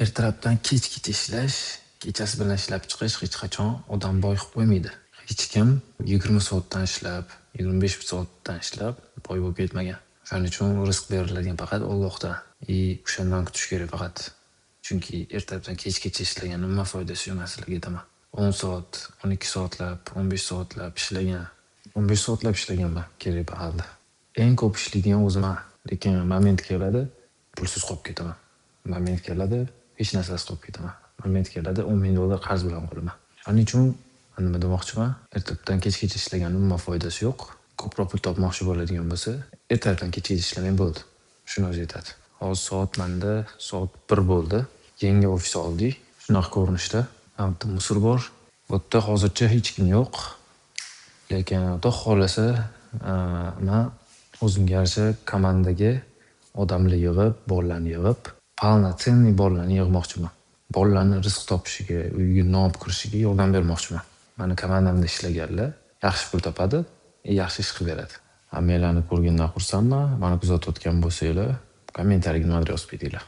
Ertalabdan kechgacha ishlash, kechasi bilan ishlab chiqish hech qachon odam boy qilib qo'ymaydi. Hech kim 20 soatdan ishlab, 25 soatdan ishlab boy bo'lib ketmagan. Shuning uchun rizq beriladigan faqat Allohdan. O'shandan kutish kerak faqat. Chunki ertalabdan kechgacha ishlagan nima foydasi yo'q sizlarga aytaman. 10 soat, 12 soatlab, 15 soatlab ishlagan. 15 soatlab ishlaganman kerak mahalda. Eng ko'p ishlaydigan o'ziman. Lekin moment keladi, pulsiz qolib ketaman. Moment keladi, hech narsasiz qolib ketaman. Moment keladi, $10,000 qarz bilan qolaman. Shuning uchun nima demoqchiman? Ertalabdan kechgacha ishlaganning umuman foydasi yo'q. Ko'proq pul topmoqchi bo'ladigan bo'lsa, ertalabdan kechgacha ishlamang bo'ldi. Shuni o'zi yetadi. Hozir soat manda soat 1 bo'ldi. Yangi ofis oldik. Shunaqa ko'rinishda. Hamda musor bor. Bu yerda hozircha hech kim yo'q. Lekin Xudo xolasa, men o'zimga yarasha komandaga odamlar yig'ib, bolalarni yig'ib, полноценный bolalarni yig'moqchiman. Bolalarning rizq topishiga, uyiga nom kirishiga yordam bermoqchiman. Mani komandamda ishlaganlar yaxshi pul topadi, yaxshi ish qilib beradi. Hammalarni ko'rgandan xursandman. Mani kuzatayotgan bo'lsanglar, kommentariyaga nimadir yozib beringlar.